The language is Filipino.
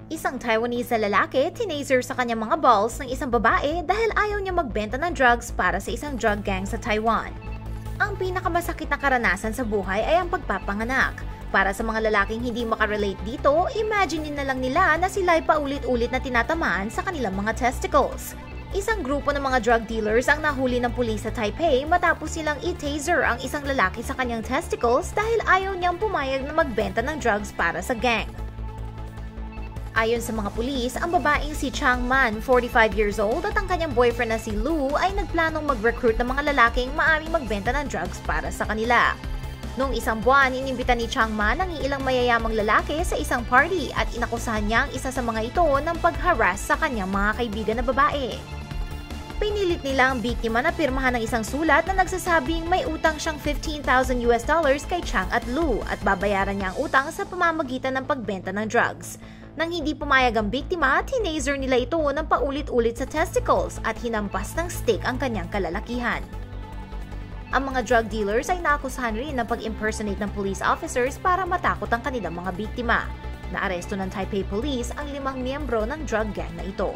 Isang Taiwanese na lalaki tinaser sa kanyang mga balls ng isang babae dahil ayaw niya magbenta ng drugs para sa isang drug gang sa Taiwan. Ang pinakamasakit na karanasan sa buhay ay ang pagpapanganak. Para sa mga lalaking hindi makarelate dito, imagine na lang nila na sila ay paulit-ulit na tinatamaan sa kanilang mga testicles. Isang grupo ng mga drug dealers ang nahuli ng pulis sa Taipei matapos silang i-taser ang isang lalaki sa kanyang testicles dahil ayaw niyang pumayag na magbenta ng drugs para sa gang. Ayon sa mga pulis, ang babaeng si Chang Man, 45 years old, at ang kanyang boyfriend na si Lu ay nagplanong mag-recruit ng mga lalaking maaaring magbenta ng drugs para sa kanila. Noong isang buwan, inimbita ni Chang Man ang ilang mayayamang lalaki sa isang party at inakusahan niya ang isa sa mga ito ng pag-harass sa kanyang mga kaibigan na babae. Pinilit nila ang biktima na pirmahan ng isang sulat na nagsasabing may utang siyang $15,000 kay Chang at Lu at babayaran niya ang utang sa pamamagitan ng pagbenta ng drugs. Nang hindi pumayag ang biktima, tinaser nila ito ng paulit-ulit sa testicles at hinampas ng stick ang kanyang kalalakihan. Ang mga drug dealers ay naakusahan rin ng pag-impersonate ng police officers para matakot ang kanilang mga biktima. Naaresto ng Taipei Police ang 5 miyembro ng drug gang na ito.